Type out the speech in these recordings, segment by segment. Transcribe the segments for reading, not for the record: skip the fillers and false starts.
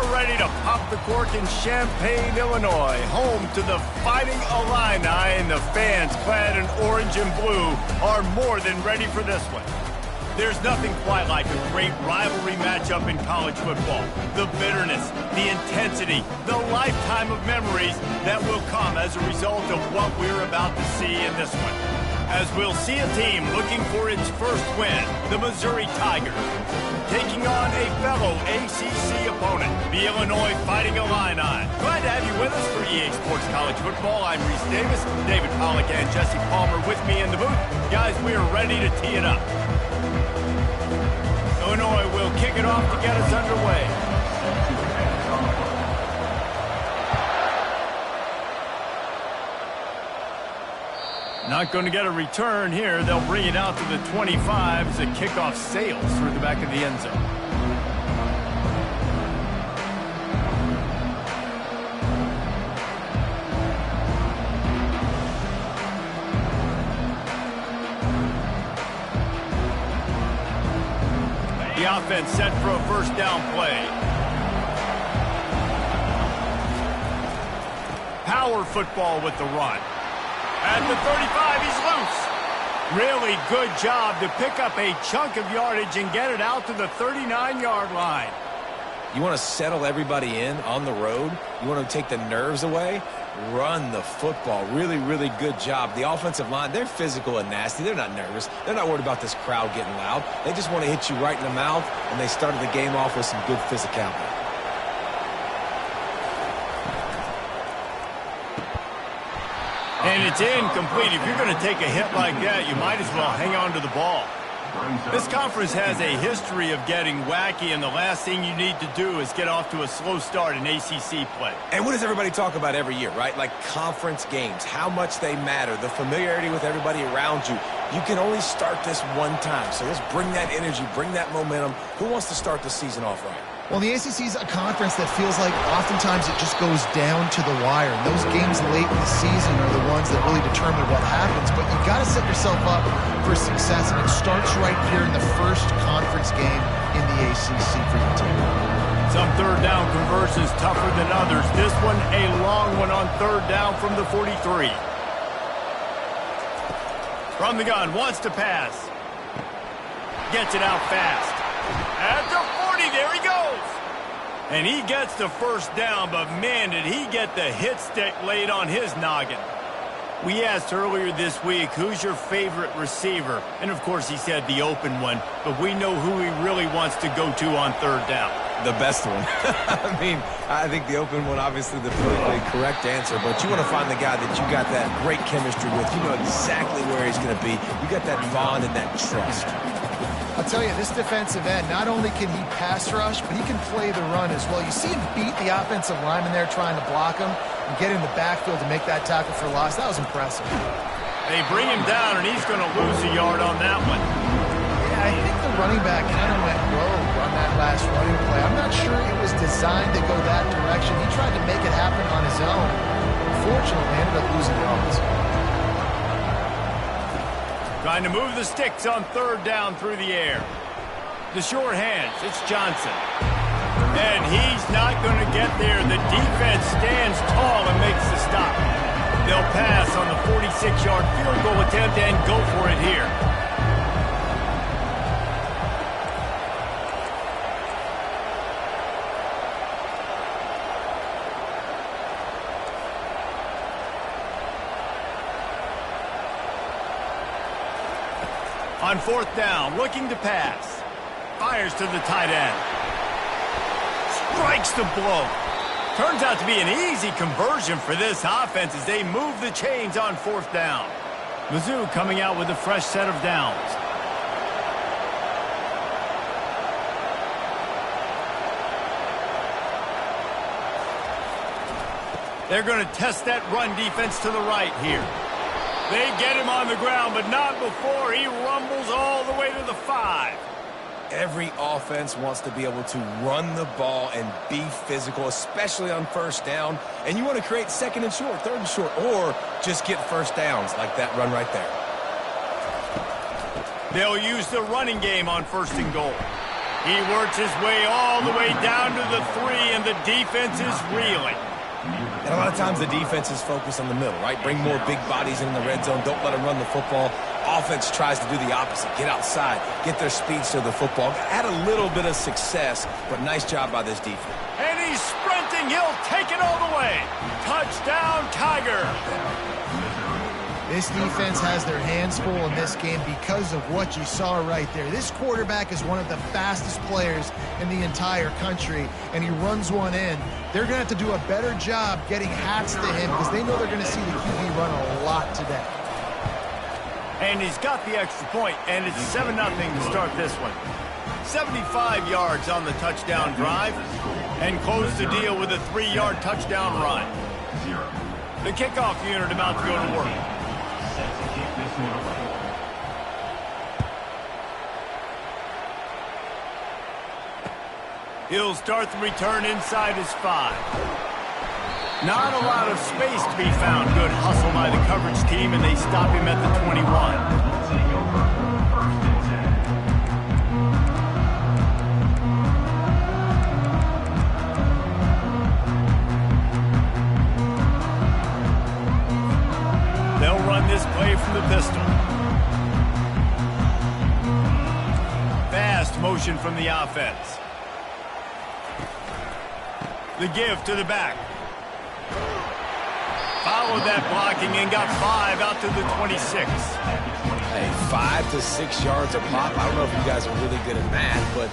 we're ready to pop the cork in Champaign, Illinois, home to the Fighting Illini, and the fans clad in orange and blue are more than ready for this one. There's nothing quite like a great rivalry matchup in college football. The bitterness, the intensity, the lifetime of memories that will come as a result of what we're about to see in this one. As we'll see a team looking for its first win, the Missouri Tigers, taking on a fellow ACC opponent, the Illinois Fighting Illini. Glad to have you with us for EA Sports College Football. I'm Reese Davis, David Pollack and Jesse Palmer with me in the booth. Guys, we are ready to tee it up. Illinois will kick it off to get us underway. Not going to get a return here. They'll bring it out to the 25 as the kickoff sails through the back of the end zone. The offense set for a first down play. Power football with the run. At the 35, he's loose. Really good job to pick up a chunk of yardage and get it out to the 39-yard line. You want to settle everybody in on the road? You want to take the nerves away? Run the football. Really, really good job. The offensive line, they're physical and nasty. They're not nervous. They're not worried about this crowd getting loud. They just want to hit you right in the mouth, and they started the game off with some good physicality. And it's incomplete. If you're going to take a hit like that, you might as well hang on to the ball. This conference has a history of getting wacky, and the last thing you need to do is get off to a slow start in ACC play. And what does everybody talk about every year, right? Like conference games, how much they matter, the familiarity with everybody around you. You can only start this one time, so let's bring that energy, bring that momentum. Who wants to start the season off right? Well, the ACC is a conference that feels like oftentimes it just goes down to the wire. And those games late in the season are the ones that really determine what happens. But you've got to set yourself up for success, and it starts right here in the first conference game in the ACC for your team. Some third down conversions tougher than others. This one, a long one on third down from the 43. From the gun, wants to pass. Gets it out fast. At the 40, there he goes. And he gets the first down, but man, did he get the hit stick laid on his noggin. We asked earlier this week, who's your favorite receiver? And of course he said the open one, but we know who he really wants to go to on third down. The best one. I think the open one, obviously the politically correct answer, but you want to find the guy that you got that great chemistry with. You know exactly where he's going to be. You got that bond and that trust. I'll tell you, this defensive end, not only can he pass rush, but he can play the run as well. You see him beat the offensive lineman there trying to block him and get in the backfield to make that tackle for loss. That was impressive. They bring him down, and he's going to lose a yard on that one. Yeah, I think the running back kind of went rogue on that last running play. I'm not sure it was designed to go that direction. He tried to make it happen on his own. Unfortunately, ended up losing yards. Trying to move the sticks on third down through the air. The short hands, it's Johnson. And he's not going to get there. The defense stands tall and makes the stop. They'll pass on the 46-yard field goal attempt and go for it here. On fourth down, looking to pass. Fires to the tight end. Strikes the blow. Turns out to be an easy conversion for this offense as they move the chains on fourth down. Mizzou coming out with a fresh set of downs. They're going to test that run defense to the right here. They get him on the ground, but not before he rumbles all the way to the 5. Every offense wants to be able to run the ball and be physical, especially on first down. And you want to create second and short, third and short, or just get first downs like that run right there. They'll use the running game on first and goal. He works his way all the way down to the 3, and the defense is reeling. And a lot of times the defense is focused on the middle, right? Bring more big bodies in the red zone. Don't let them run the football. Offense tries to do the opposite. Get outside. Get their speeds to the football. Had a little bit of success, but nice job by this defense. And he's sprinting. He'll take it all the way. Touchdown, Tiger. This defense has their hands full in this game because of what you saw right there. This quarterback is one of the fastest players in the entire country, and he runs one in. They're going to have to do a better job getting hats to him because they know they're going to see the QB run a lot today. And he's got the extra point, and it's 7-0 to start this one. 75 yards on the touchdown drive, and close the deal with a 3-yard touchdown run. The kickoff unit about to go to work. He'll start the return inside his 5. Not a lot of space to be found. Good hustle by the coverage team, and they stop him at the 21. They'll run this play from the pistol. Fast motion from the offense. The give to the back. Followed that blocking and got 5 out to the 26. Hey, 5 to 6 yards a pop. I don't know if you guys are really good at math, but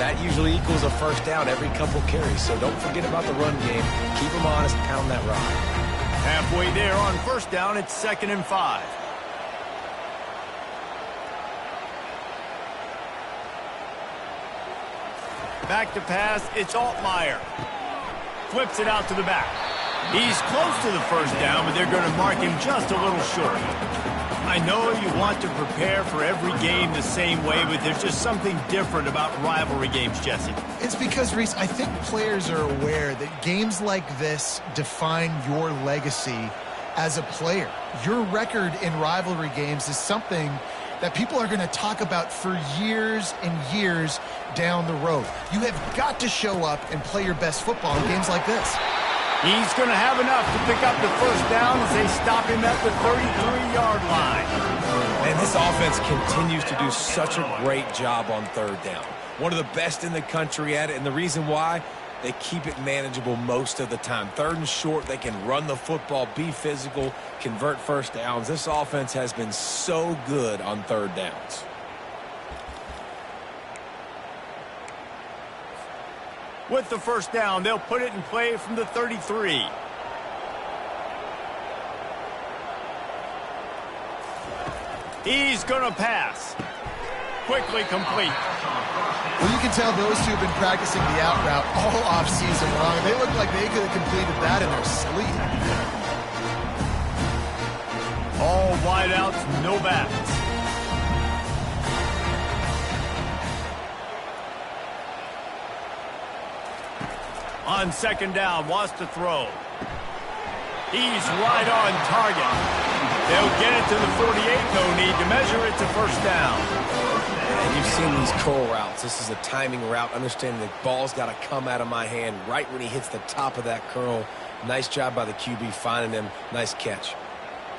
that usually equals a first down every couple carries. So don't forget about the run game. Keep them honest, pound that rock. Halfway there on first down, it's 2nd and 5. Back to pass, it's Altmaier. Flips it out to the back. He's close to the first down, but they're going to mark him just a little short. I know you want to prepare for every game the same way, but there's just something different about rivalry games, Jesse. It's because, Reese, I think players are aware that games like this define your legacy as a player. Your record in rivalry games is something that people are going to talk about for years and years down the road. You have got to show up and play your best football in games like this. He's going to have enough to pick up the first down as they stop him at the 33-yard line. And this offense continues to do such a great job on third down. One of the best in the country at it, and the reason why, they keep it manageable most of the time. 3rd and short, they can run the football, be physical, convert first downs. This offense has been so good on third downs. With the first down, they'll put it in play from the 33. He's going to pass. Quickly complete. Well, you can tell those two have been practicing the out route all offseason long. They look like they could have completed that in their sleep. All wideouts, no backs. On 2nd down, wants to throw. He's right on target. They'll get it to the 48, no need to measure it to first down. And you've seen these curl routes. This is a timing route. Understanding the ball's got to come out of my hand right when he hits the top of that curl. Nice job by the QB finding him. Nice catch.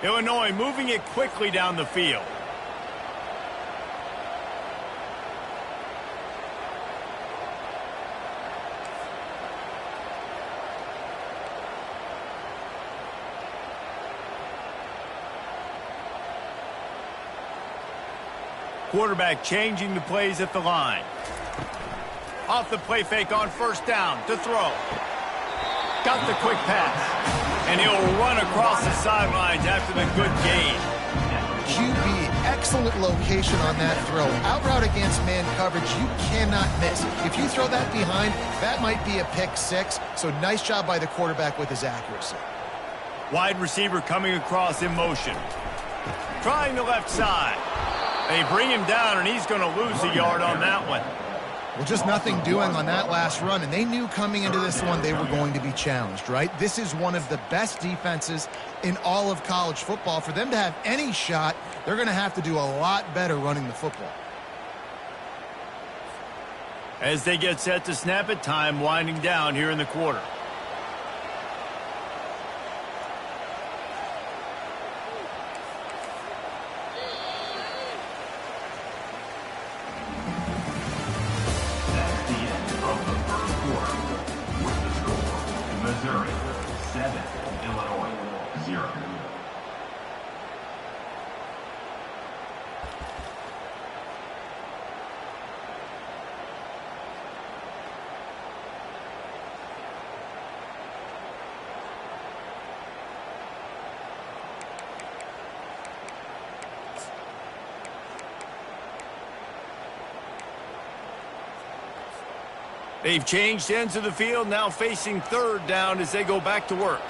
Illinois moving it quickly down the field. Quarterback changing the plays at the line. Off the play fake on first down to throw. Got the quick pass. And he'll run across the sidelines after the good gain. QB, excellent location on that throw. Out route against man coverage, you cannot miss. If you throw that behind, that might be a pick 6. So nice job by the quarterback with his accuracy. Wide receiver coming across in motion. Trying the left side. They bring him down, and he's going to lose a yard on that one. Well, just nothing doing on that last run, and they knew coming into this one they were going to be challenged, right? This is one of the best defenses in all of college football. For them to have any shot, they're going to have to do a lot better running the football. As they get set to snap it, time winding down here in the quarter. That's the end of the first quarter. With the score, Missouri 7, Illinois 0. They've changed ends of the field, now facing third down as they go back to work.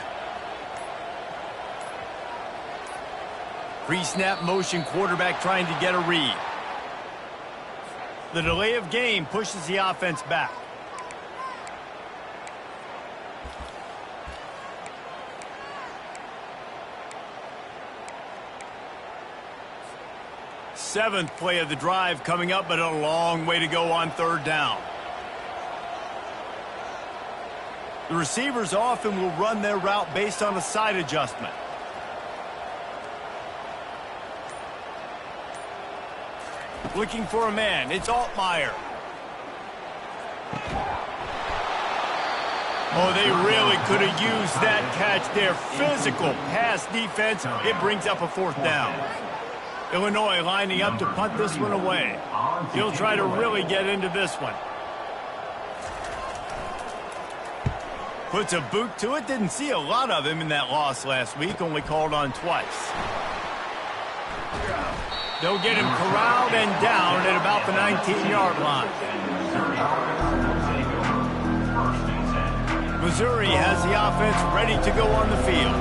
Pre-snap motion, quarterback trying to get a read. The delay of game pushes the offense back. Seventh play of the drive coming up, but a long way to go on third down. The receivers often will run their route based on a side adjustment. Looking for a man, it's Altmaier. Oh, they really could have used that catch there. Physical pass defense, it brings up a fourth down. Illinois lining up to punt this one away. He'll try to really get into this one. Puts a boot to it. Didn't see a lot of him in that loss last week. Only called on twice. They'll get him corralled and down at about the 19-yard line. Missouri has the offense ready to go on the field.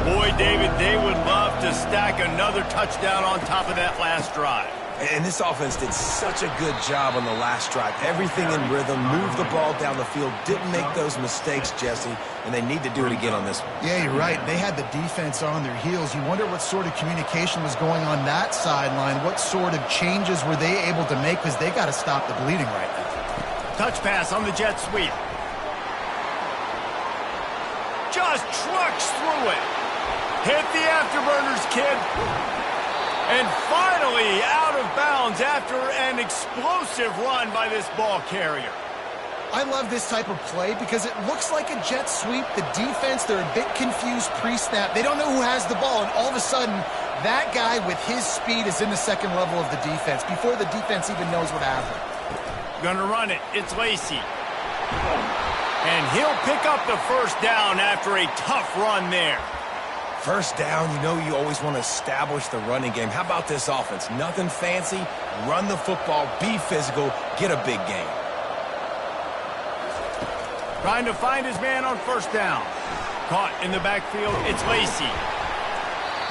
Boy, David, they would love to stack another touchdown on top of that last drive. And this offense did such a good job on the last drive. Everything in rhythm, moved the ball down the field, didn't make those mistakes, Jesse, and they need to do it again on this one. Yeah, you're right. They had the defense on their heels. You wonder what sort of communication was going on that sideline. What sort of changes were they able to make, because they got to stop the bleeding right now. Touch pass on the jet sweep. Just trucks through it. Hit the afterburners, kid. And finally out of bounds after an explosive run by this ball carrier. I love this type of play because it looks like a jet sweep. The defense, they're a bit confused pre-snap. They don't know who has the ball, and all of a sudden, that guy with his speed is in the second level of the defense before the defense even knows what happened. Gonna run it. It's Lacey. And he'll pick up the first down after a tough run there. First down, you know you always want to establish the running game. How about this offense? Nothing fancy. Run the football, be physical, get a big gain. Trying to find his man on first down. Caught in the backfield, it's Lacey.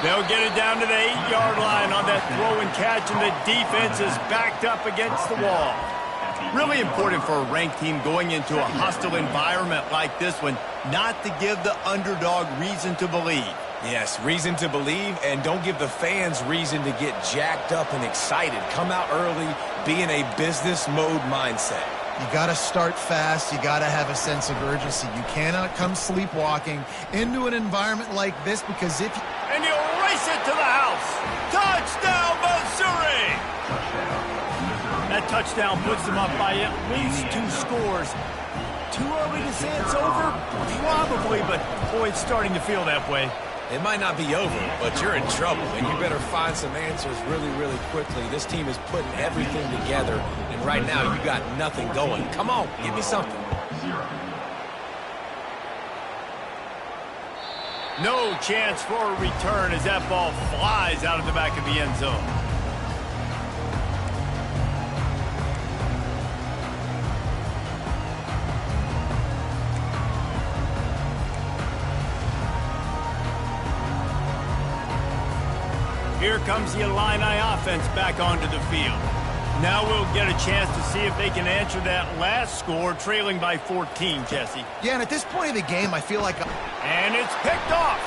They'll get it down to the 8-yard line on that throw and catch, and the defense is backed up against the wall. Really important for a ranked team going into a hostile environment like this one, not to give the underdog reason to believe. Yes, reason to believe, and don't give the fans reason to get jacked up and excited. Come out early, be in a business mode mindset. You got to start fast. You got to have a sense of urgency. You cannot come sleepwalking into an environment like this, because if you... And he'll race it to the house. Touchdown, Missouri! That touchdown puts them up by at least 2 scores. Too early to say it's over? Probably, but boy, it's starting to feel that way. It might not be over, but you're in trouble, and you better find some answers really, really quickly. This team is putting everything together, and right now you got nothing going. Come on, give me something. No chance for a return as that ball flies out of the back of the end zone. Here comes the Illini offense back onto the field. Now we'll get a chance to see if they can answer that last score, trailing by 14, Jesse. Yeah, and at this point of the game, I feel like... And it's picked off.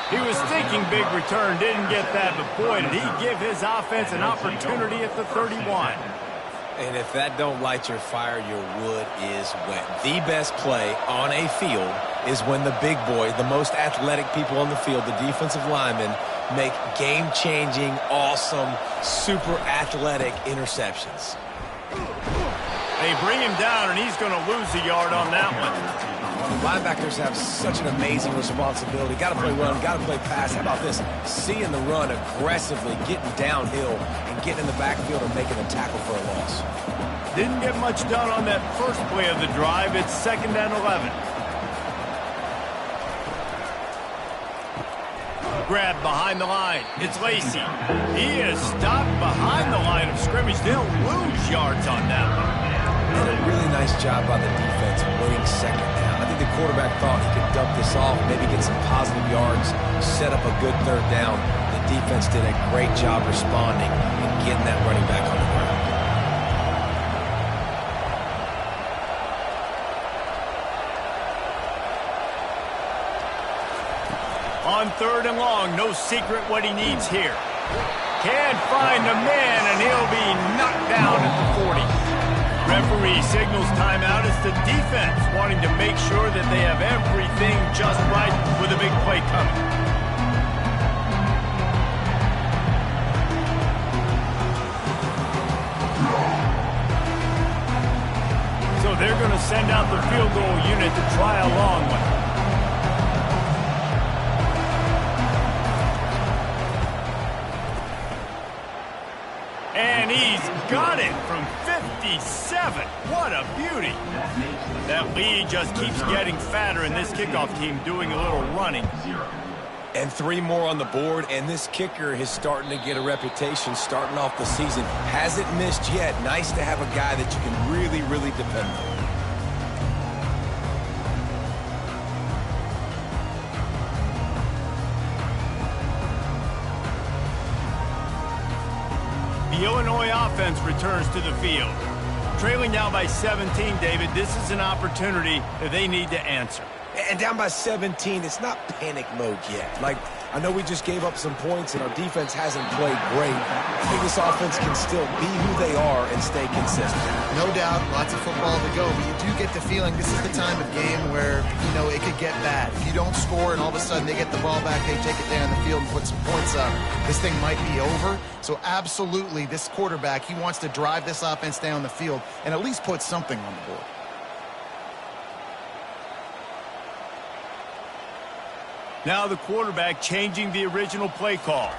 He was thinking big return, didn't get that, but boy, did he give his offense an opportunity at the 31. And if that don't light your fire, your wood is wet. The best play on a field is when the big boy, the most athletic people on the field, the defensive linemen, make game-changing, awesome, super athletic interceptions. They bring him down, and he's going to lose a yard on that one. Linebackers have such an amazing responsibility. Got to play run, got to play pass. How about this? Seeing the run aggressively, getting downhill, and getting in the backfield and making a tackle for a loss. Didn't get much done on that first play of the drive. It's 2nd and 11. Grab behind the line. It's Lacy. He is stopped behind the line of scrimmage. They'll lose yards on that one. And a really nice job by the defense winning 2nd down. I think the quarterback thought he could dump this off, maybe get some positive yards, set up a good 3rd down. The defense did a great job responding and getting that running back on the ground. On 3rd and long, no secret what he needs here. Can't find the man, and he'll be knocked down at the 40. Referee signals timeout. It's the defense wanting to make sure that they have everything just right with a big play coming. So they're going to send out the field goal unit to try a long one. And he's got it from 57. What a beauty. That lead just keeps getting fatter, and this kickoff team doing a little running. And 3 more on the board, and this kicker is starting to get a reputation starting off the season. Hasn't missed yet. Nice to have a guy that you can really, really depend on. The Illinois offense returns to the field. Trailing down by 17, David, this is an opportunity that they need to answer. And down by 17, it's not panic mode yet. Like, I know we just gave up some points and our defense hasn't played great. I think this offense can still be who they are and stay consistent. No doubt, lots of football to go, but you do get the feeling this is the time of game where, you know, it could get bad. If you don't score and all of a sudden they get the ball back, they take it down the field and put some points up, this thing might be over. So absolutely, this quarterback, he wants to drive this offense down the field and at least put something on the board. Now the quarterback changing the original play call.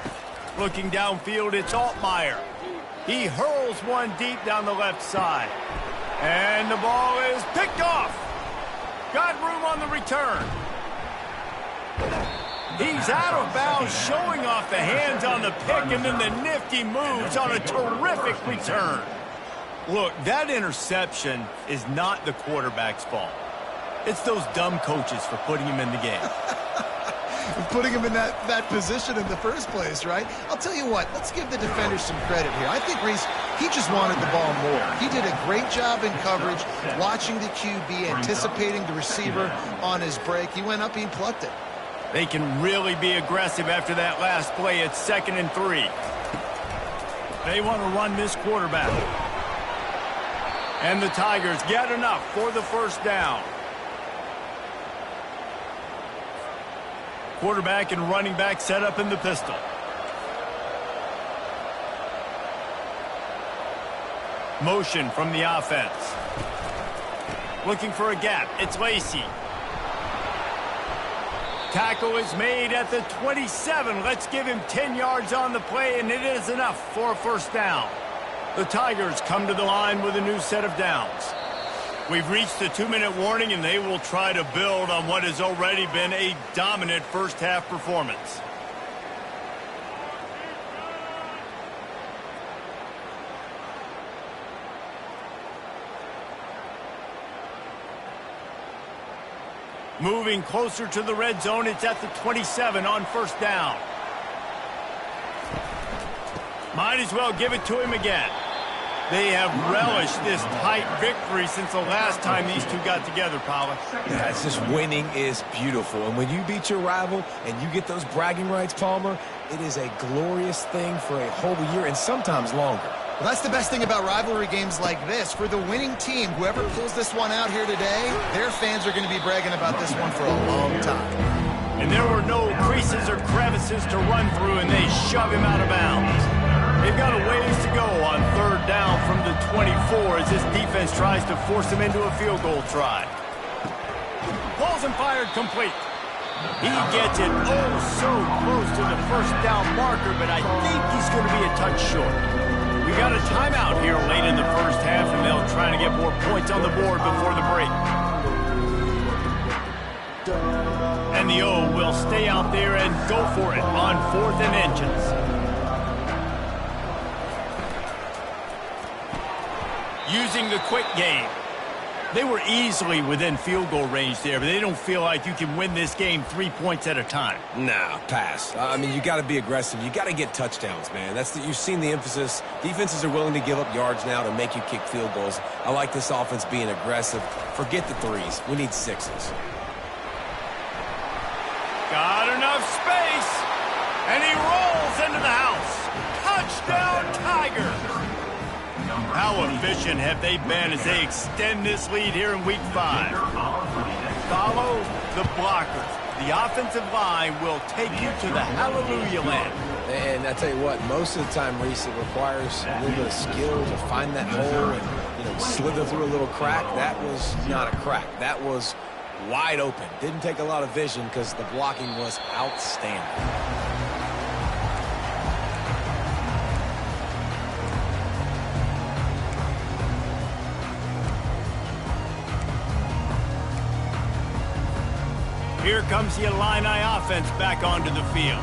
Looking downfield, it's Altmaier. He hurls one deep down the left side. And the ball is picked off. Got room on the return. He's out of bounds, showing off the hands on the pick, and then the nifty moves on a terrific return. Look, that interception is not the quarterback's fault. It's those dumb coaches for putting him in the game. Putting him in that position in the first place, right? I'll tell you what, let's give the defenders some credit here. I think Reese, he just wanted the ball more. He did a great job in coverage, watching the QB, anticipating the receiver on his break. He went up, he plucked it. They can really be aggressive after that last play. It's 2nd and 3. They want to run this quarterback. And the Tigers get enough for the first down. Quarterback and running back set up in the pistol. Motion from the offense. Looking for a gap. It's Lacy. Tackle is made at the 27. Let's give him 10 yards on the play, and it is enough for a first down. The Tigers come to the line with a new set of downs. We've reached the 2-minute warning, and they will try to build on what has already been a dominant first-half performance. Moving closer to the red zone, it's at the 27 on first down. Might as well give it to him again. They have relished this tight victory since the last time these two got together, Paula. Yeah, it's just winning is beautiful. And when you beat your rival and you get those bragging rights, Palmer, it is a glorious thing for a whole year and sometimes longer. Well, that's the best thing about rivalry games like this. For the winning team, whoever pulls this one out here today, their fans are going to be bragging about this one for a long time. And there were no creases or crevices to run through, and they shove him out of bounds. They've got a ways to go on third down from the 24 as this defense tries to force him into a field goal try. Balls and fired complete. He gets it oh so close to the first down marker, but I think he's going to be a touch short. We got a timeout here late in the first half, and they'll try to get more points on the board before the break. And the O will stay out there and go for it on 4th and inches. Using the quick game. They were easily within field goal range there, but they don't feel like you can win this game 3 points at a time. Nah, pass. I mean, you got to be aggressive. You got to get touchdowns, man. You've seen the emphasis. Defenses are willing to give up yards now to make you kick field goals. I like this offense being aggressive. Forget the threes. We need sixes. Got enough space, and he rolls into the house. Touchdown, Tigers! How efficient have they been as they extend this lead here in Week 5? Follow the blockers. The offensive line will take you to the hallelujah land. And I tell you what, most of the time, Reese, it requires a little bit of skill to find that hole and slither through a little crack. That was not a crack. That was wide open. Didn't take a lot of vision because the blocking was outstanding. Here comes the Illini offense back onto the field.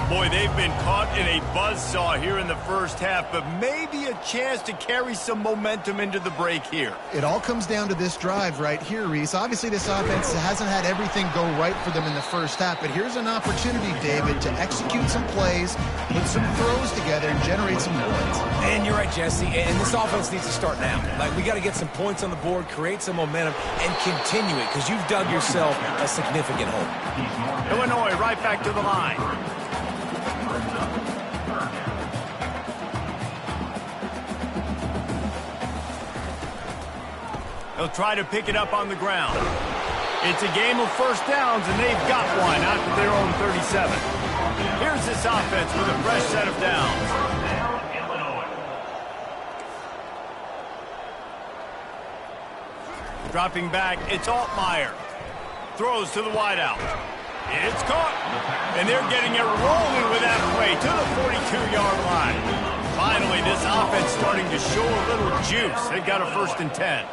Boy, they've been caught in a buzzsaw here in the first half, but maybe a chance to carry some momentum into the break here. It all comes down to this drive right here, Reese. Obviously, this offense hasn't had everything go right for them in the first half, but here's an opportunity, David, to execute some plays, put some throws together, and generate some points. And you're right, Jesse, and this offense needs to start now. Like, we got to get some points on the board, create some momentum, and continue it, because you've dug yourself a significant hole. Illinois right back to the line. They'll try to pick it up on the ground. It's a game of first downs, and they've got one out to their own 37. Here's this offense with a fresh set of downs. Dropping back, it's Altmaier. Throws to the wideout. It's caught. And they're getting it rolling with that play to the 42-yard line. Finally, this offense starting to show a little juice. They've got a 1st and 10.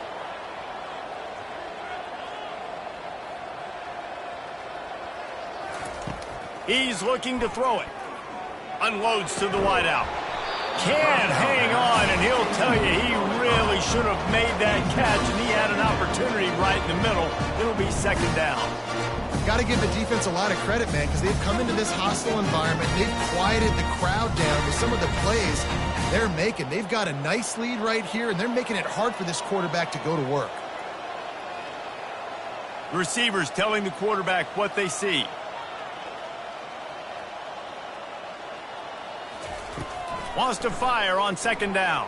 He's looking to throw it. Unloads to the wideout. Can't hang on, and he'll tell you he really should have made that catch, and he had an opportunity right in the middle. It'll be 2nd down. Got to give the defense a lot of credit, man, because they've come into this hostile environment. They've quieted the crowd down with some of the plays they're making. They've got a nice lead right here, and they're making it hard for this quarterback to go to work. The receivers telling the quarterback what they see. Wants to fire on 2nd down.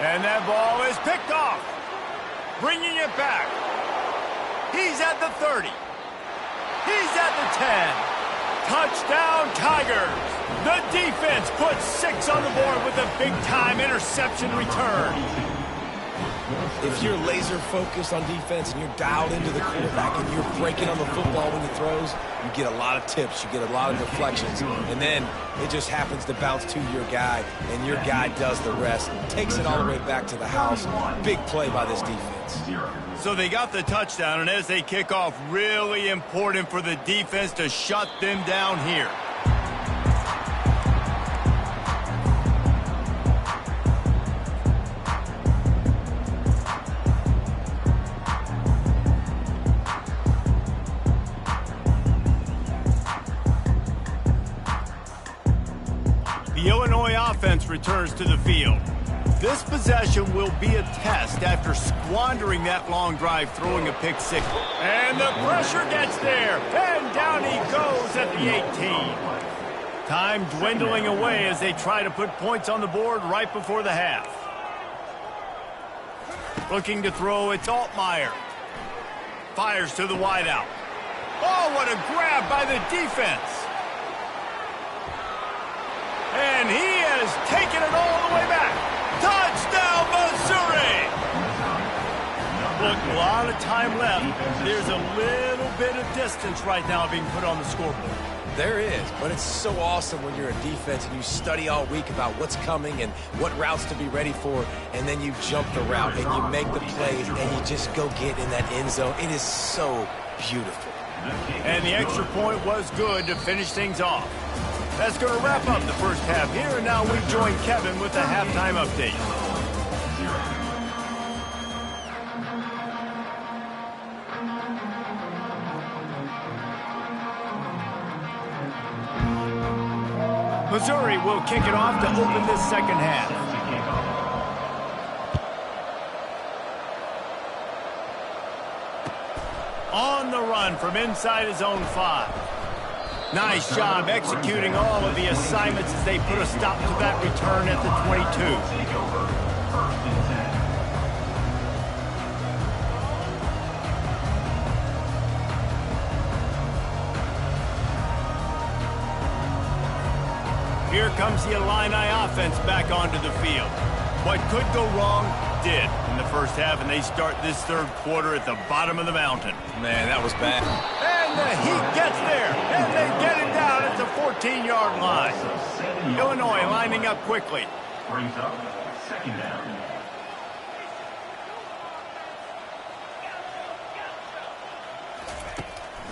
And that ball is picked off. Bringing it back. He's at the 30. He's at the 10. Touchdown, Tigers. The defense puts 6 on the board with a big-time interception return. If you're laser focused on defense and you're dialed into the quarterback and you're breaking on the football when he throws, you get a lot of tips, you get a lot of deflections, and then it just happens to bounce to your guy, and your guy does the rest, takes it all the way back to the house. Big play by this defense. So they got the touchdown, and as they kick off, really important for the defense to shut them down here. The Illinois offense returns to the field. This possession will be a test after squandering that long drive, throwing a pick six. And the pressure gets there, and down he goes at the 18. Time dwindling away as they try to put points on the board right before the half. Looking to throw, it's Altmaier. Fires to the wideout. Oh, what a grab by the defense. And he has taken it all the way back. Touchdown, Missouri! Look, a lot of time left. There's a little bit of distance right now being put on the scoreboard. There is, but it's so awesome when you're a defense and you study all week about what's coming and what routes to be ready for, and then you jump the route and you make the plays and you just go get in that end zone. It is so beautiful. And the extra point was good to finish things off. That's going to wrap up the first half here, and now we join Kevin with the halftime update. Missouri will kick it off to open this second half. On the run from inside his own 5. Nice job executing all of the assignments as they put a stop to that return at the 22. Here comes the Illini offense back onto the field. What could go wrong did in the first half, and they start this third quarter at the bottom of the mountain. Man, that was bad. And the Heat gets there, and they get it down at the 14-yard line. Illinois lining up quickly. Brings up second down.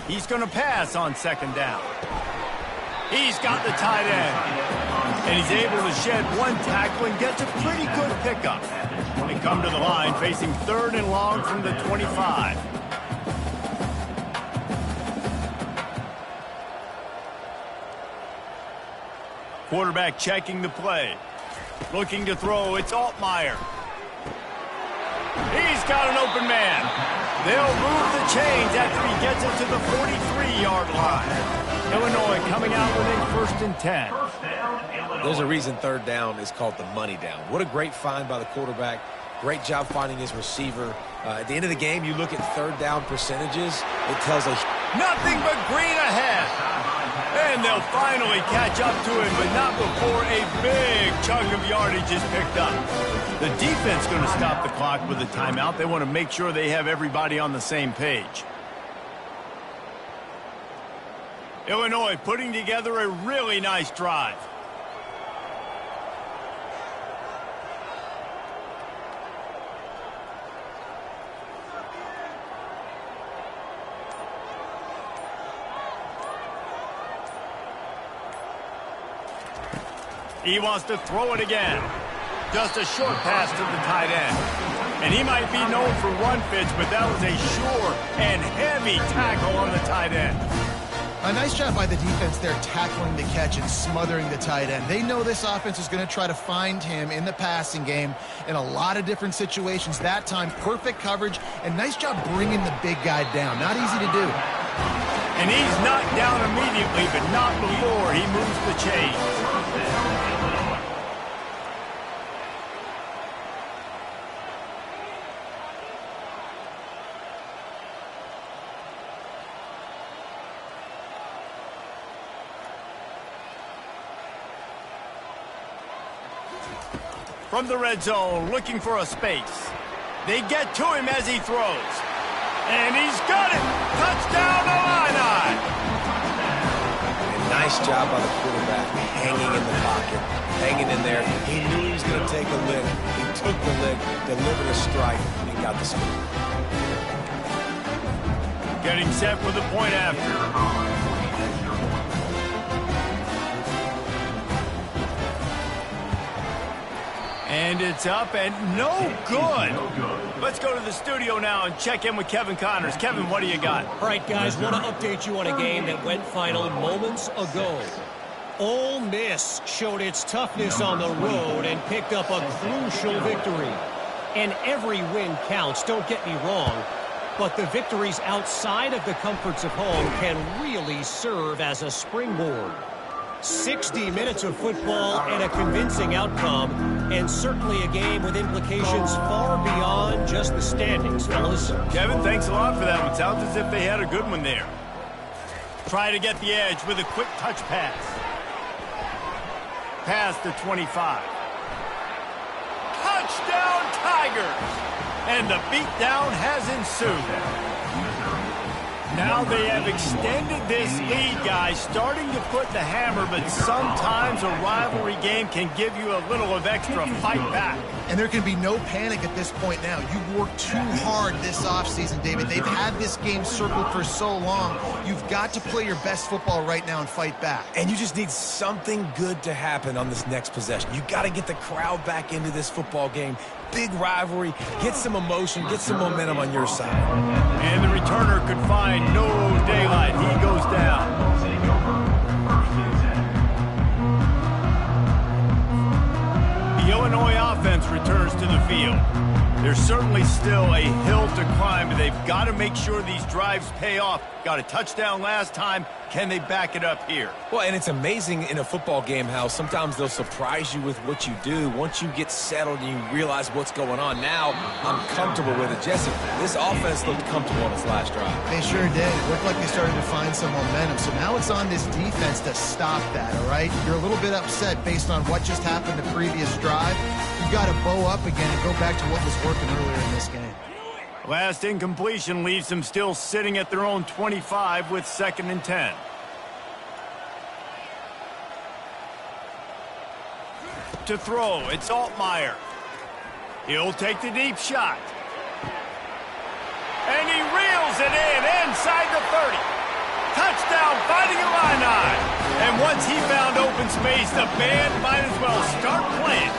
He's going to pass on second down. He's got the tight end. And he's able to shed one tackle and gets a pretty good pickup. They come to the line facing third and long from the 25. Quarterback checking the play. Looking to throw, it's Altmaier. He's got an open man. They'll move the chains after he gets it to the 43-yard line. Illinois coming out with a first and 10. There's a reason third down is called the money down. What a great find by the quarterback. Great job finding his receiver. At the end of the game, you look at third down percentages. It tells a... Nothing but green ahead. And they'll finally catch up to him, but not before a big chunk of yardage is picked up. The defense going to stop the clock with a timeout. They want to make sure they have everybody on the same page. Illinois putting together a really nice drive. He wants to throw it again. Just a short pass to the tight end. And he might be known for run fits, but that was a sure and heavy tackle on the tight end. A nice job by the defense there, tackling the catch and smothering the tight end. They know this offense is going to try to find him in the passing game in a lot of different situations. That time, perfect coverage, and nice job bringing the big guy down. Not easy to do. And he's knocked down immediately, but not before he moves the chains. From the red zone, looking for a space. They get to him as he throws. And he's got it! Touchdown, Illini! And nice job by the quarterback, hanging in the pocket, hanging in there. He knew he was going to take a lick. He took the lick, delivered a strike, and got the score. Getting set with a point after. And it's up and no good. Let's go to the studio now and check in with Kevin Connors. Kevin, what do you got? All right, guys, want to update you on a game that went final moments ago. Ole Miss showed its toughness on the road and picked up a crucial victory. And every win counts, don't get me wrong, but the victories outside of the comforts of home can really serve as a springboard. 60 minutes of football and a convincing outcome, and certainly a game with implications far beyond just the standings, fellas. Kevin, thanks a lot for that one. Sounds as if they had a good one there. Try to get the edge with a quick touch pass. Past the 25. Touchdown, Tigers! And the beatdown has ensued. Now they have extended this lead, guys, starting to put the hammer, but sometimes a rivalry game can give you a little of extra fight back. And there can be no panic at this point now. You worked too hard this offseason, David. They've had this game circled for so long. You've got to play your best football right now and fight back. And you just need something good to happen on this next possession. You got to get the crowd back into this football game. Big rivalry, get some emotion, get some momentum on your side. And the returner could find no daylight. He goes down. The Illinois offense returns to the field. There's certainly still a hill to climb, but they've got to make sure these drives pay off. Got a touchdown last time. Can they back it up here? Well, and it's amazing in a football game how sometimes they'll surprise you with what you do. Once you get settled and you realize what's going on, now I'm comfortable with it. Jesse, this offense looked comfortable on its last drive. They sure did. It looked like they started to find some momentum. So now it's on this defense to stop that, all right? You're a little bit upset based on what just happened the previous drive. You've got to bow up again and go back to what was working earlier in this game. Last incompletion leaves them still sitting at their own 25 with 2nd and 10. To throw, it's Altmaier. He'll take the deep shot. And he reels it in inside the 30. Touchdown, Fighting Illini. And once he found open space, the band might as well start playing.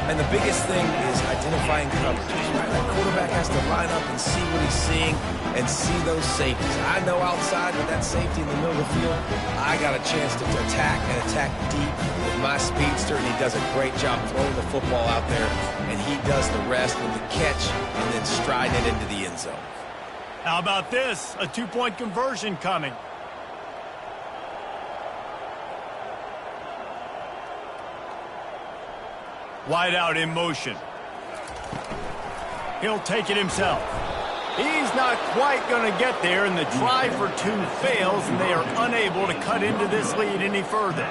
And the biggest thing is identifying coverages, right? That quarterback has to line up and see what he's seeing and see those safeties. I know outside with that safety in the middle of the field, I got a chance to attack and attack deep with my speedster, and he does a great job throwing the football out there, and he does the rest with the catch and then striding it into the end zone. How about this? A 2-point conversion coming. Wide out in motion. He'll take it himself. He's not quite going to get there, and the try for 2 fails, and they are unable to cut into this lead any further.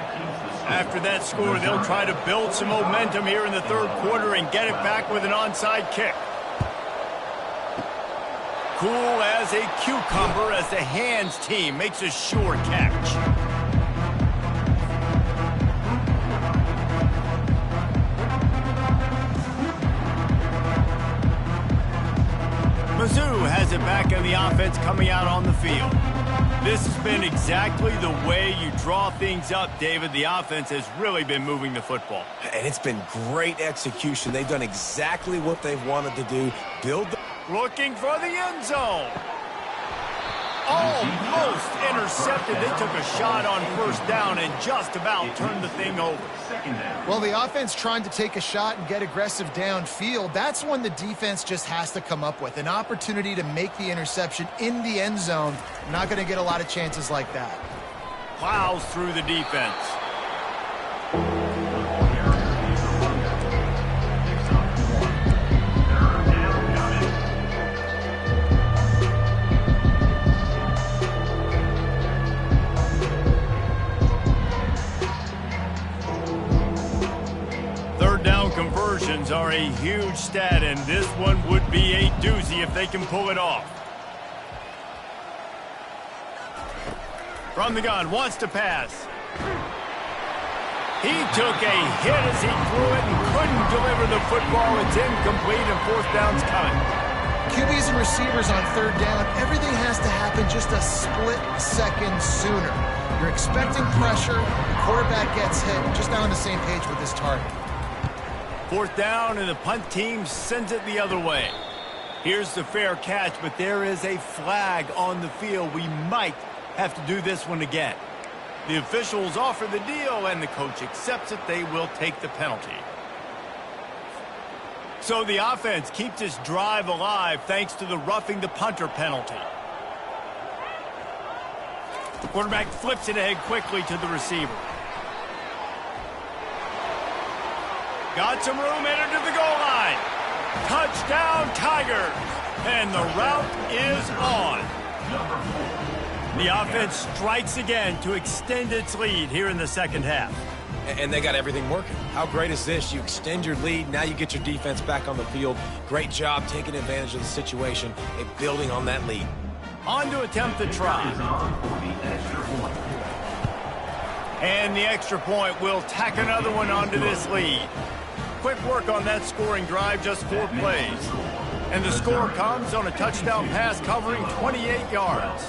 After that score, they'll try to build some momentum here in the 3rd quarter and get it back with an onside kick. Cool as a cucumber as the hands team makes a sure catch. Mizzou has it back in the offense coming out on the field. This has been exactly the way you draw things up, David. The offense has really been moving the football. And it's been great execution. They've done exactly what they've wanted to do. Build the... Looking for the end zone. Almost intercepted. They took a shot on 1st down and just about turned the thing over. Well, the offense trying to take a shot and get aggressive downfield, that's when the defense just has to come up with an opportunity to make the interception in the end zone. Not going to get a lot of chances like that. Plows through the defense. Conversions are a huge stat, and this one would be a doozy if they can pull it off. From the gun, wants to pass. He took a hit as he threw it and couldn't deliver the football. It's incomplete, and 4th down's coming. QBs and receivers on 3rd down, everything has to happen just a split second sooner. You're expecting pressure, the quarterback gets hit, just not on the same page with this target. 4th down, and the punt team sends it the other way. Here's the fair catch, but there is a flag on the field. We might have to do this one again. The officials offer the deal, and the coach accepts it. They will take the penalty. So the offense keeps this drive alive thanks to the roughing the punter penalty. Quarterback flips it ahead quickly to the receiver. Got some room, entered to the goal line. Touchdown, Tigers. And the route is on. The offense strikes again to extend its lead here in the second half. And they got everything working. How great is this? You extend your lead. Now you get your defense back on the field. Great job taking advantage of the situation and building on that lead. On to attempt the try. And the extra point will tack another one onto this lead. Quick work on that scoring drive, just 4 plays. And the score comes on a touchdown pass covering 28 yards.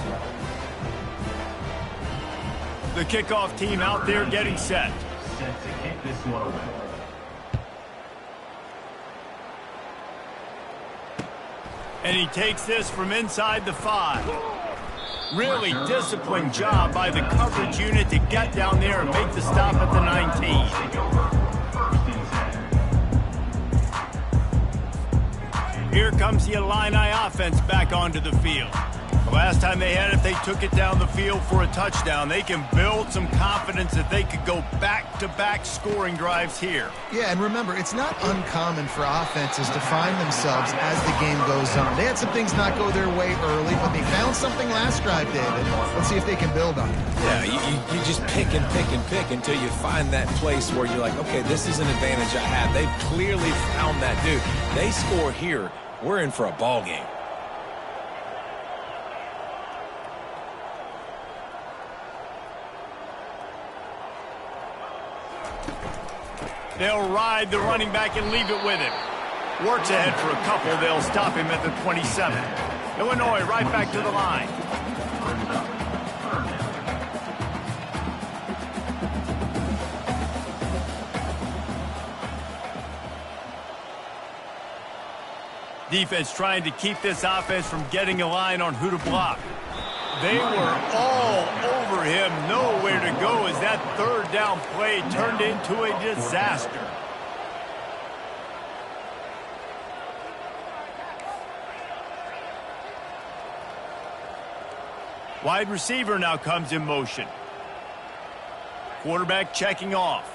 The kickoff team out there getting set. Set to kick this one away. And he takes this from inside the 5. Really disciplined job by the coverage unit to get down there and make the stop at the 19. Here comes the Illini offense back onto the field. The last time they had it, they took it down the field for a touchdown. They can build some confidence that they could go back-to-back scoring drives here. Yeah, and remember, it's not uncommon for offenses to find themselves as the game goes on. They had some things not go their way early, but they found something last drive, David. Let's see if they can build on it. Yeah, you just pick and pick and pick until you find that place where you're like, okay, this is an advantage I have. They've clearly found that, dude. They score here. We're in for a ball game. They'll ride the running back and leave it with him. Works ahead for a couple. They'll stop him at the 27. Illinois right back to the line. Defense trying to keep this offense from getting a line on who to block. They were all over him, nowhere to go as that third down play turned into a disaster. Wide receiver now comes in motion. Quarterback checking off.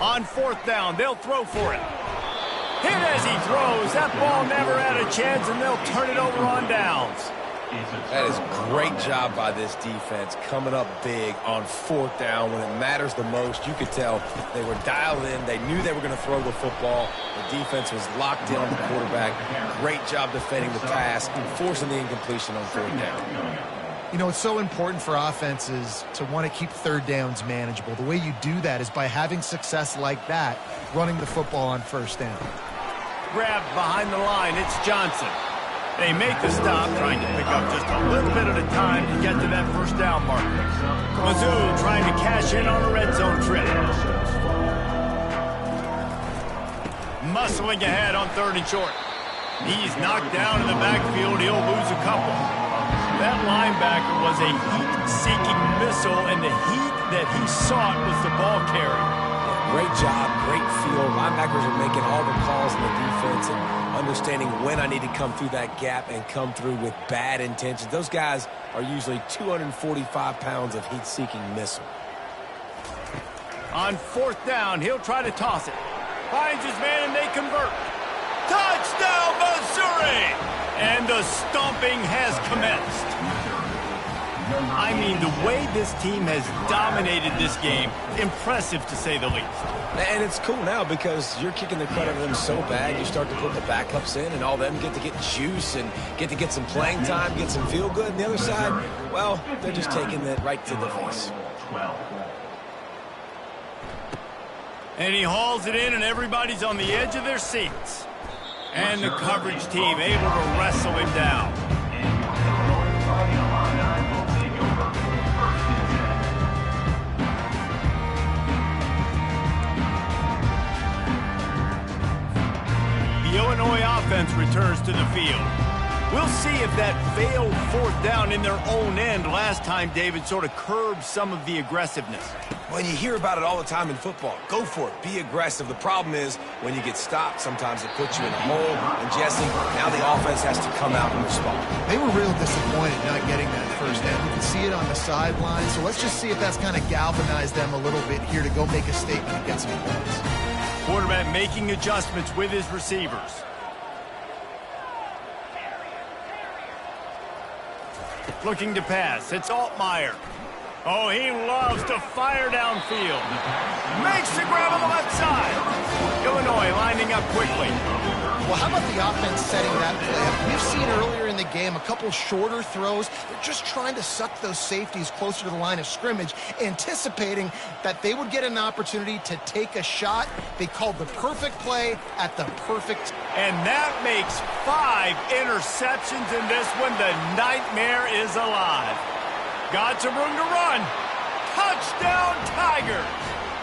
On 4th down, they'll throw for it. Hit as he throws. That ball never had a chance, and they'll turn it over on downs. That is a great job by this defense, coming up big on 4th down when it matters the most. You could tell they were dialed in. They knew they were going to throw the football. The defense was locked in on the quarterback. Great job defending the pass, forcing the incompletion on 4th down. You know, it's so important for offenses to want to keep 3rd downs manageable. The way you do that is by having success like that, running the football on 1st down. Grabbed behind the line, it's Johnson. They make the stop, trying to pick up just a little bit at a time to get to that 1st down marker. Mizzou trying to cash in on a red zone trip. Muscling ahead on 3rd and short. He's knocked down in the backfield. He'll lose a couple. That linebacker was a heat-seeking missile, and the heat that he sought was the ball carrier. Yeah, great job, great feel. Linebackers are making all the calls in the defense and understanding when I need to come through that gap and come through with bad intentions. Those guys are usually 245 pounds of heat-seeking missile. On 4th down, he'll try to toss it. Finds his man, and they convert. Touchdown, Missouri! And the stomping has commenced. I mean, the way this team has dominated this game, impressive to say the least. And it's cool now because you're kicking the credit of them so bad, you start to put the backups in, and all them get to get juice and get to get some playing time, get some feel good. And the other side, well, they're just taking it right to the face. And he hauls it in, and everybody's on the edge of their seats. And the coverage team able to wrestle him down. The Illinois offense returns to the field. We'll see if that failed 4th down in their own end last time, David, sort of curbed some of the aggressiveness. Well, you hear about it all the time in football. Go for it. Be aggressive. The problem is when you get stopped, sometimes it puts you in a hole. And, Jesse, now the offense has to come out and respond. They were real disappointed not getting that first down. You can see it on the sideline. So let's just see if that's kind of galvanized them a little bit here to go make a statement and get some points. Quarterback making adjustments with his receivers. Looking to pass. It's Altmaier. Oh, he loves to fire downfield. Makes the grab on the left side. Illinois lining up quickly. Well, how about the offense setting that play up? We've seen earlier in the game a couple shorter throws. They're just trying to suck those safeties closer to the line of scrimmage, anticipating that they would get an opportunity to take a shot. They called the perfect play at the perfect time. And that makes 5 interceptions in this one. The nightmare is alive. Got some room to run. Touchdown, Tigers.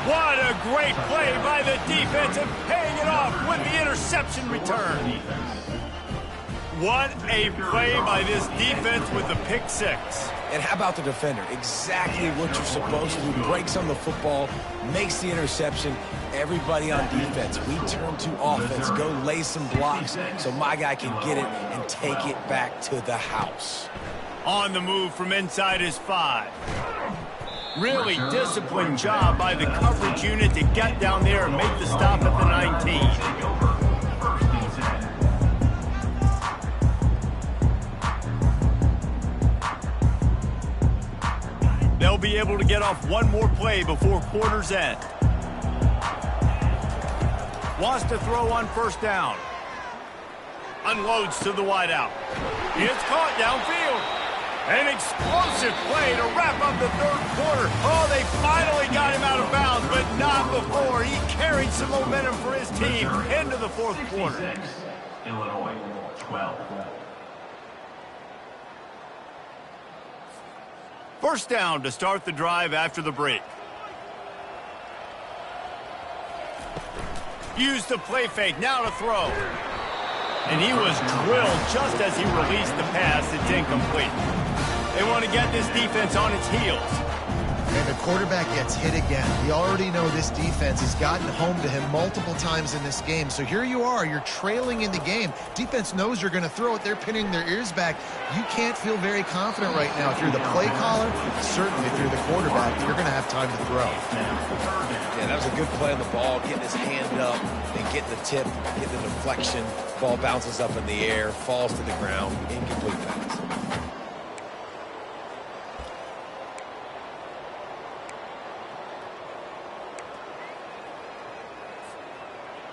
What a great play by the defense and paying it off with the interception return. What a play by this defense with the pick six. And how about the defender? Exactly what you're supposed to do. Breaks on the football, makes the interception. Everybody on defense, we turn to offense. Go lay some blocks so my guy can get it and take it back to the house. On the move from inside his 5. Really disciplined job by the coverage unit to get down there and make the stop at the 19. They'll be able to get off one more play before quarter's end. Wants to throw on first down. Unloads to the wideout. It's caught downfield. An explosive play to wrap up the third quarter. Oh, they finally got him out of bounds, but not before. He carried some momentum for his team into the fourth quarter. Illinois, 12. First down to start the drive after the break. Used the play fake, now to throw. And he was drilled just as he released the pass. It's incomplete. They want to get this defense on its heels. And the quarterback gets hit again. We already know this defense has gotten home to him multiple times in this game. So here you are, you're trailing in the game. Defense knows you're going to throw it. They're pinning their ears back. You can't feel very confident right now. If you're the play caller, certainly if you're the quarterback, you're going to have time to throw. Yeah, that was a good play on the ball, getting his hand up and getting the tip, getting the deflection. Ball bounces up in the air, falls to the ground, incomplete pass.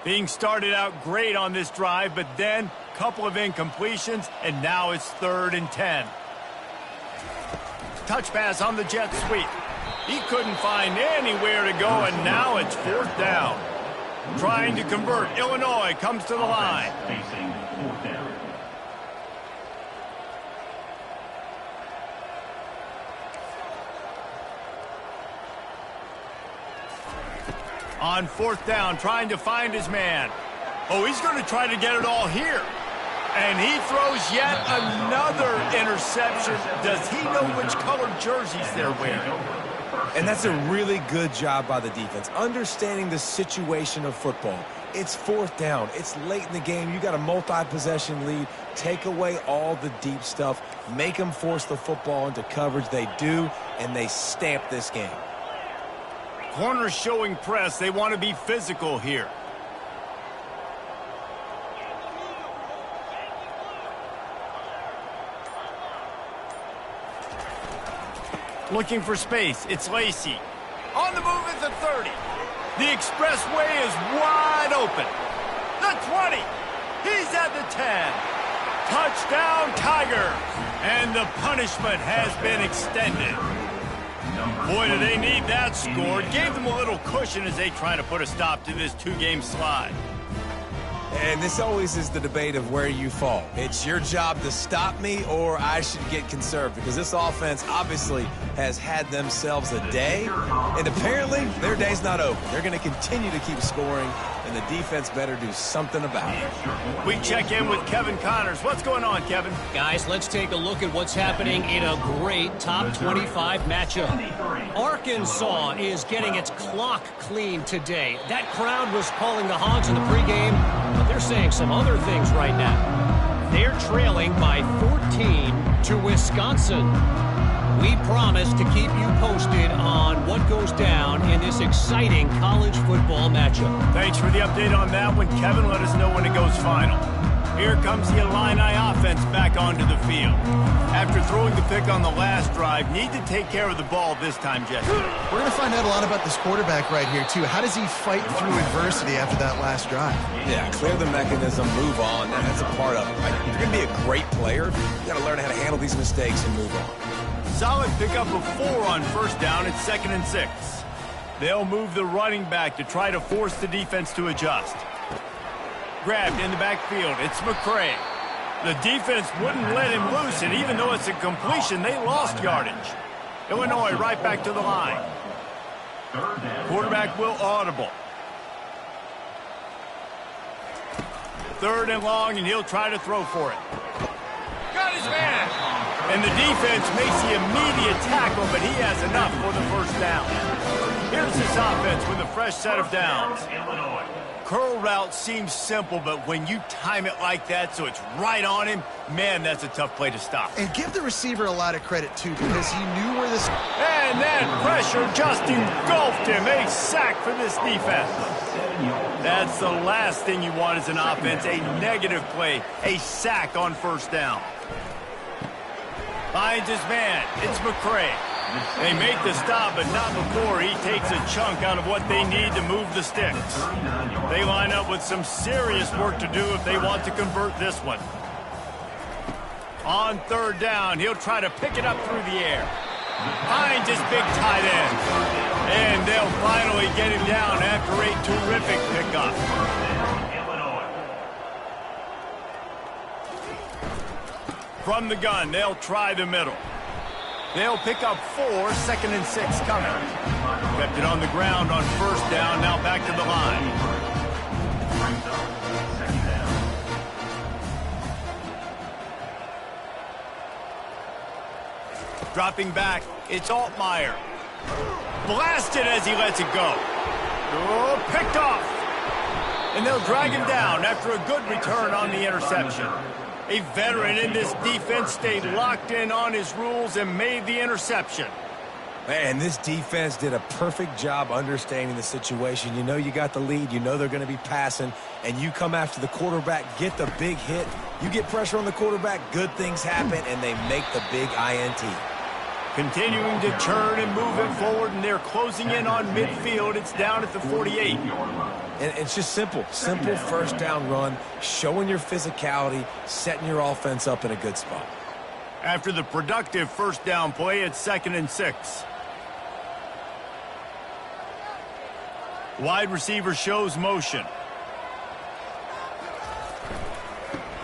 Being started out great on this drive, but then a couple of incompletions, and now it's 3rd and 10. Touch pass on the jet sweep. He couldn't find anywhere to go, and now it's 4th down. Trying to convert. Illinois comes to the line. Facing 4th down. On 4th down, trying to find his man. Oh, he's going to try to get it all here. And he throws yet another interception. Does he know which colored jerseys they're wearing? And that's a really good job by the defense, understanding the situation of football. It's 4th down. It's late in the game. You got a multi-possession lead. Take away all the deep stuff. Make them force the football into coverage. They do, and they stamp this game. Corners showing press. They want to be physical here. Looking for space. It's Lacey. On the move at the 30. The expressway is wide open. The 20. He's at the 10. Touchdown, Tigers. And the punishment has been extended. Boy, do they need that score. Gave them a little cushion as they try to put a stop to this 2-game slide. And this always is the debate of where you fall. It's your job to stop me, or I should get conserved, because this offense obviously has had themselves a day, and apparently their day's not over. They're going to continue to keep scoring, and the defense better do something about it. We check in with Kevin Connors. What's going on, Kevin? Guys, let's take a look at what's happening in a great top 25 matchup. Arkansas is getting its clock cleaned today. That crowd was calling the Hogs in the pregame, but they're saying some other things right now. They're trailing by 14 to Wisconsin. We promise to keep you posted on what goes down in this exciting college football matchup. Thanks for the update on that one, Kevin. Let us know when it goes final. Here comes the Illini offense back onto the field. After throwing the pick on the last drive, need to take care of the ball this time, Jesse. We're going to find out a lot about this quarterback right here, too. How does he fight through adversity after that last drive? Yeah, clear the mechanism, move on. That's a part of it. Right? If you're going to be a great player, you got to learn how to handle these mistakes and move on. Solid pickup of 4 on first down. It's 2nd and 6. They'll move the running back to try to force the defense to adjust. Grabbed in the backfield. It's McCray. The defense wouldn't let him loose, and even though it's a completion, they lost yardage. Illinois right back to the line. Quarterback will audible. 3rd and long, and he'll try to throw for it. Got his man. And the defense makes the immediate tackle, but he has enough for the first down. Here's this offense with a fresh set of downs. Curl route seems simple, but when you time it like that so it's right on him, man, that's a tough play to stop. And give the receiver a lot of credit, too, because he knew where this... And that pressure just engulfed him. A sack for this defense. That's the last thing you want as an offense, a negative play, a sack on first down. Finds his man. It's McCray. They make the stop, but not before he takes a chunk out of what they need to move the sticks. They line up with some serious work to do if they want to convert this one. On 3rd down, he'll try to pick it up through the air. Finds his big tight end. And they'll finally get him down after a terrific pickup. From the gun, they'll try the middle. They'll pick up 4, 2nd and 6 coming. Kept it on the ground on first down, now back to the line. Dropping back, it's Altmaier. Blasted as he lets it go. Oh, picked off. And they'll drag him down after a good return on the interception. A veteran in this defense stayed locked in on his rules and made the interception. Man, this defense did a perfect job understanding the situation. You know you got the lead. You know they're going to be passing. And you come after the quarterback, get the big hit. You get pressure on the quarterback, good things happen, and they make the big INT. Continuing to turn and move it forward, and they're closing in on midfield. It's down at the 48. And it's just simple. Simple first down run, showing your physicality, setting your offense up in a good spot. After the productive first down play, it's 2nd and 6. Wide receiver shows motion.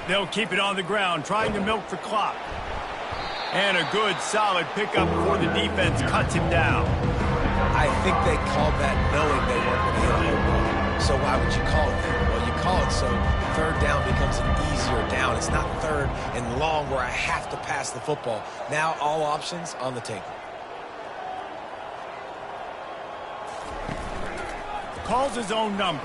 They'll keep it on the ground, trying to milk the clock. And a good, solid pickup before the defense cuts him down. I think they called that knowing they weren't going to hit a home run. So why would you call it that? Well, you call it so 3rd down becomes an easier down. It's not 3rd and long where I have to pass the football. Now all options on the table. Calls his own number.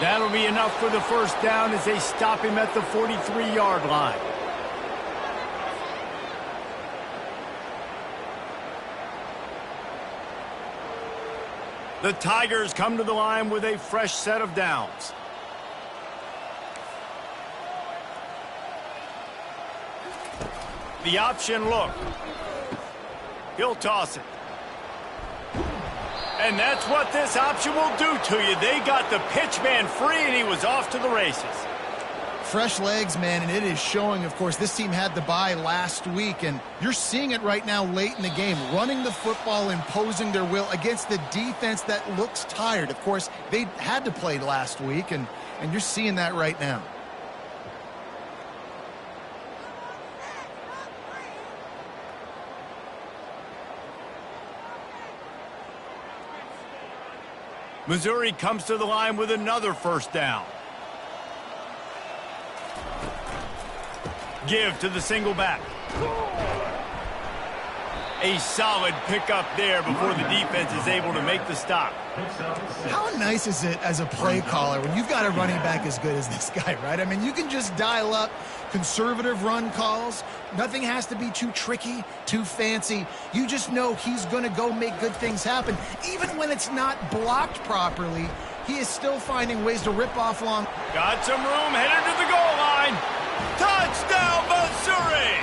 That'll be enough for the first down as they stop him at the 43-yard line. The Tigers come to the line with a fresh set of downs. The option look. He'll toss it. And that's what this option will do to you. They got the pitch man free, and he was off to the races. Fresh legs, man, and it is showing. Of course, this team had the bye last week, and you're seeing it right now late in the game, running the football, imposing their will against the defense that looks tired. Of course, they had to play last week, and you're seeing that right now. Missouri comes to the line with another first down. Give to the single back. A solid pickup there before the defense is able to make the stop. How nice is it as a play caller when you've got a running back as good as this guy, right? I mean, you can just dial up conservative run calls. Nothing has to be too tricky, too fancy. You just know he's going to go make good things happen. Even when it's not blocked properly, he is still finding ways to rip off long. Got some room, headed to the goal line. Touchdown, Missouri!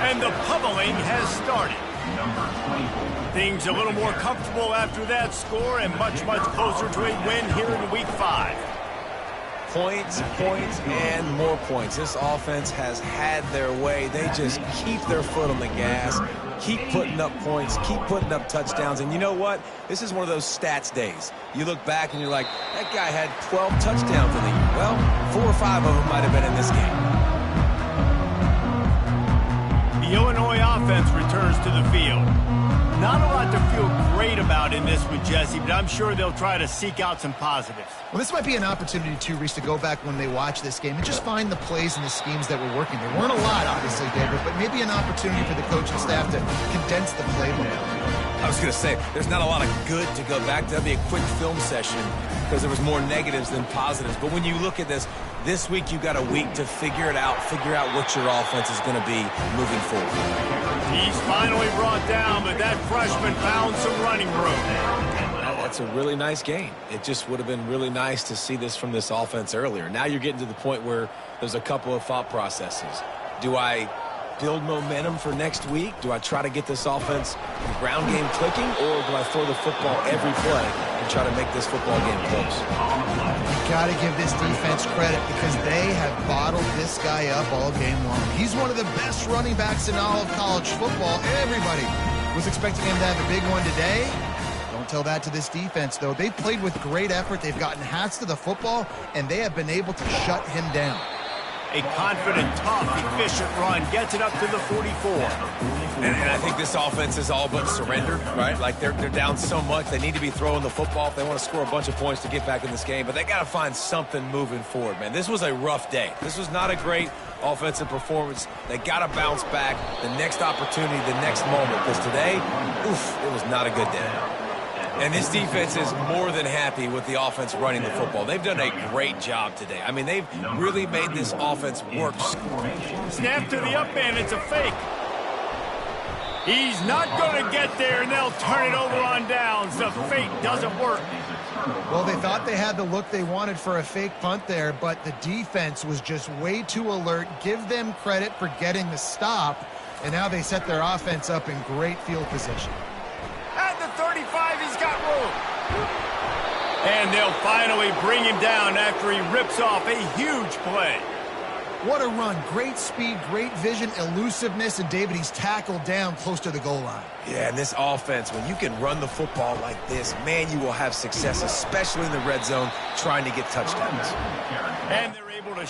And the pummeling has started. Things a little more comfortable after that score and much, much closer to a win here in week 5. Points, points, and more points. This offense has had their way. They just keep their foot on the gas, keep putting up points, keep putting up touchdowns. And you know what? This is one of those stats days. You look back and you're like, that guy had 12 touchdowns in the year. Well, 4 or 5 of them might have been in this game. The Illinois offense returns to the field. Not a lot to feel great about in this one, Jesse, but I'm sure they'll try to seek out some positives. Well, this might be an opportunity, too, Reese, to go back when they watch this game and just find the plays and the schemes that were working. There weren't a lot, obviously, David, but maybe an opportunity for the coaching staff to condense the playbook. I was going to say, there's not a lot of good to go back to. That'd be a quick film session because there was more negatives than positives. But when you look at this week you got a week to figure it out, figure out what your offense is going to be moving forward. He's finally brought down, but that freshman found some running room. That's a really nice game. It just would have been really nice to see this from this offense earlier. Now you're getting to the point where there's a couple of thought processes. Do I build momentum for next week? Do I try to get this offense the ground game clicking, or do I throw the football every play and try to make this football game close? You got to give this defense credit because they have bottled this guy up all game long. He's one of the best running backs in all of college football. Everybody was expecting him to have a big one today. Don't tell that to this defense, though. They've played with great effort. They've gotten hats to the football, and they have been able to shut him down. A confident, tough, efficient run gets it up to the 44. And I think this offense is all but surrendered, right? Like they're down so much. They need to be throwing the football if they want to score a bunch of points to get back in this game. But they got to find something moving forward, man. This was a rough day. This was not a great offensive performance. They got to bounce back the next opportunity, the next moment. Because today, it was not a good day. And this defense is more than happy with the offense running the football. They've done a great job today. I mean, they've really made this offense work. Snap to the up man. It's a fake. He's not going to get there, and they'll turn it over on downs. The fake doesn't work. Well, they thought they had the look they wanted for a fake punt there, but the defense was just way too alert. Give them credit for getting the stop, and now they set their offense up in great field position. At the 35, he's got room. And they'll finally bring him down after he rips off a huge play. What a run. Great speed, great vision, elusiveness, and David, he's tackled down close to the goal line. Yeah, and this offense, when you can run the football like this, man, you will have success, especially in the red zone, trying to get touchdowns. And they're able to